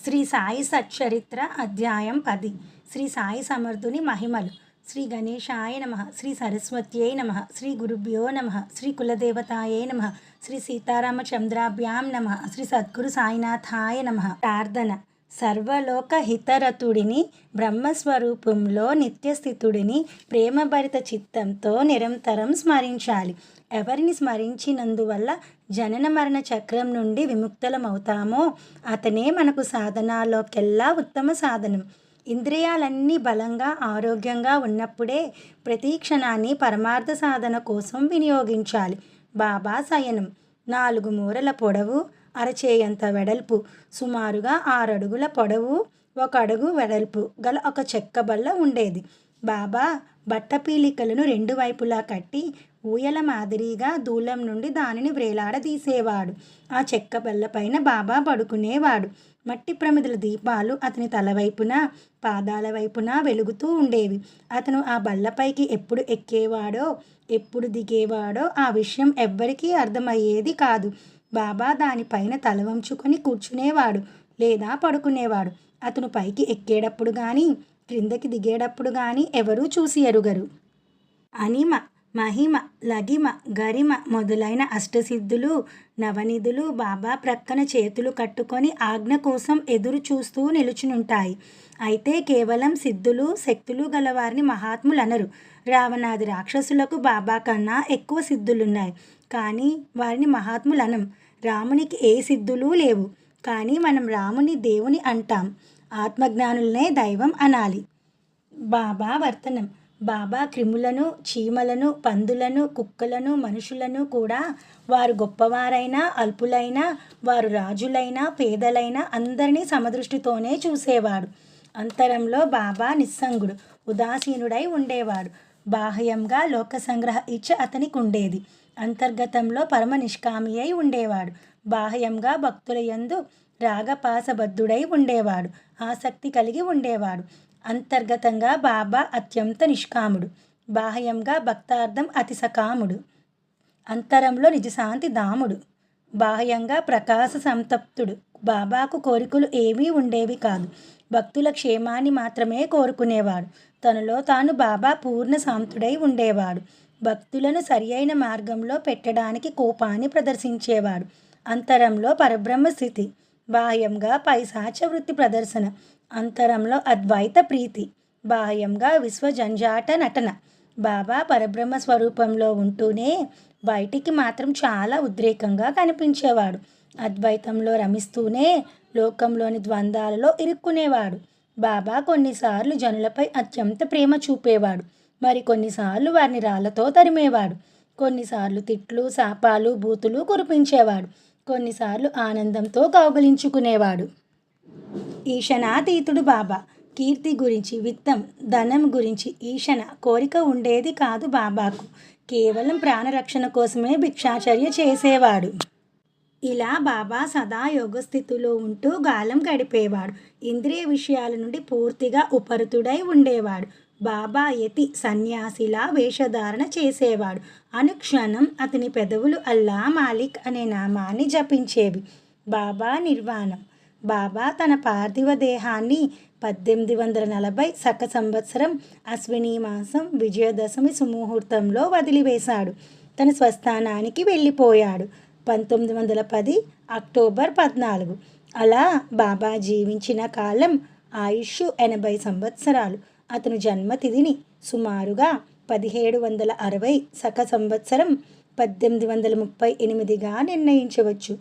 శ్రీ సాయి సచ్చరిత్ర అధ్యాయం 10. శ్రీ సాయి సమర్థుని మహిమలు. శ్రీ గణేశాయ నమః. శ్రీ సరస్వత్యై నమః. శ్రీ గురుభ్యో నమః. శ్రీ కులదేవతాయై నమః. శ్రీ సీతారామచంద్రాభ్యాం నమః. శ్రీ సద్గురు సాయినాథాయ నమః. ప్రార్థన. సర్వలోక హితరతుడిని, బ్రహ్మస్వరూపంలో నిత్యస్థితుడిని ప్రేమభరిత చిత్తంతో నిరంతరం స్మరించాలి. ఎవరిని స్మరించినందువల్ల జనన మరణ చక్రం నుండి విముక్తులమవుతామో అతనే మనకు సాధనాల్లోకెల్లా ఉత్తమ సాధనం. ఇంద్రియాలన్నీ బలంగా ఆరోగ్యంగా ఉన్నప్పుడే ప్రతి క్షణాన్ని పరమార్థ సాధన కోసం వినియోగించాలి. బాబా శయనం 4 మూరల పొడవు, అరచేయంత వెడల్పు, సుమారుగా 6 అడుగుల పొడవు, 1 అడుగు వెడల్పు గల ఒక చెక్క బల్ల ఉండేది. బాబా బట్టపీలికలను 2 వైపులా కట్టి ఊయల మాదిరిగా దూలం నుండి దానిని వ్రేలాడదీసేవాడు. ఆ చెక్క బల్లపైన బాబా పడుకునేవాడు. మట్టి ప్రమిదల దీపాలు అతని తల వైపున, పాదాల వైపున వెలుగుతూ ఉండేవి. అతను ఆ బల్లపైకి ఎప్పుడు ఎక్కేవాడో, ఎప్పుడు దిగేవాడో ఆ విషయం ఎవ్వరికీ అర్థమయ్యేది కాదు. బాబా దానిపైన తల వంచుకొని కూర్చునేవాడు లేదా పడుకునేవాడు. అతను పైకి ఎక్కేటప్పుడు కానీ క్రిందకి దిగేటప్పుడు కానీ ఎవరూ చూసి ఎరుగరు. అనిమ, మహిమ, లగిమ, గరిమ మొదలైన అష్టసిద్ధులు, నవనిధులు బాబా ప్రక్కన చేతులు కట్టుకొని ఆజ్ఞ కోసం ఎదురు చూస్తూ నిలుచునుంటాయి. అయితే కేవలం సిద్ధులు, శక్తులు గలవారిని మహాత్ములనరు. రావణాది రాక్షసులకు బాబా కన్నా ఎక్కువ సిద్ధులున్నాయి, కానీ వారిని మహాత్ములనం. రామునికి ఏ సిద్ధులు లేవు, కానీ మనం రాముని దేవుని అంటాం. ఆత్మజ్ఞానులనే దైవం అనాలి. బాబా వర్తనం. బాబా క్రిములను, చీమలను, పందులను, కుక్కలను, మనుషులను కూడా వారు గొప్పవారైనా అల్పులైనా, వారు రాజులైనా పేదలైనా అందరినీ సమదృష్టితోనే చూసేవాడు. అంతరంలో బాబా నిస్సంగుడు, ఉదాసీనుడై ఉండేవాడు. బాహ్యంగా లోక సంగ్రహ ఇచ్చ అతనికి ఉండేది. అంతర్గతంలో పరమ నిష్కామి అయి ఉండేవాడు. బాహ్యంగా భక్తుల యందు రాగపాసబద్ధుడై ఉండేవాడు, ఆసక్తి కలిగి ఉండేవాడు. అంతర్గతంగా బాబా అత్యంత నిష్కాముడు, బాహ్యంగా భక్తార్థం అతి సకాముడు. అంతరంలో నిజశాంతి ధాముడు, బాహ్యంగా ప్రకాశ సంతప్తుడు. బాబాకు కోరికలు ఏమీ ఉండేవి కాదు. భక్తుల క్షేమాన్ని మాత్రమే కోరుకునేవాడు. తనలో తాను బాబా పూర్ణ శాంతుడై ఉండేవాడు. భక్తులను సరి అయిన మార్గంలో పెట్టడానికి కోపాన్ని ప్రదర్శించేవాడు. అంతరంలో పరబ్రహ్మ స్థితి, బాహ్యంగా పైశాచ వృత్తి ప్రదర్శన. అంతరంలో అద్వైత ప్రీతి, బాహ్యంగా విశ్వజంజాట నటన. బాబా పరబ్రహ్మ స్వరూపంలో ఉంటూనే బయటికి మాత్రం చాలా ఉద్రేకంగా కనిపించేవాడు. అద్వైతంలో రమిస్తూనే లోకంలోని ద్వంద్వాలలో ఇరుక్కునేవాడు. బాబా కొన్నిసార్లు జనులపై అత్యంత ప్రేమ చూపేవాడు, మరి కొన్నిసార్లు వారిని రాళ్లతో తరిమేవాడు. కొన్నిసార్లు తిట్లు, శాపాలు, బూతులు కురిపించేవాడు. కొన్నిసార్లు ఆనందంతో కౌగలించుకునేవాడు. ఈశనాతీతుడు బాబా. కీర్తి గురించి, విత్తం, ధనం గురించి ఈశన కోరిక ఉండేది కాదు బాబాకు. కేవలం ప్రాణరక్షణ కోసమే భిక్షాచర్య చేసేవాడు. ఇలా బాబా సదా యోగస్థితిలో ఉంటూ గాలం గడిపేవాడు. ఇంద్రియ విషయాల నుండి పూర్తిగా ఉపరతుడై ఉండేవాడు. బాబా యతి సన్యాసిలా వేషధారణ చేసేవాడు. అనుక్షణం అతని పెదవులు అల్లా మాలిక్ అనే నామాన్ని జపించేవి. బాబా నిర్వాణం. బాబా తన పార్థివ దేహాన్ని 1840 శక సంవత్సరం అశ్విని మాసం విజయదశమి సుముహూర్తంలో వదిలివేశాడు. తన స్వస్థానానికి వెళ్ళిపోయాడు. 1910 అక్టోబర్ 14. అలా బాబా జీవించిన కాలం ఆయుష్ 80 సంవత్సరాలు. అతను జన్మతిథిని సుమారుగా 1760 శక సంవత్సరం 1838గా నిర్ణయించవచ్చు.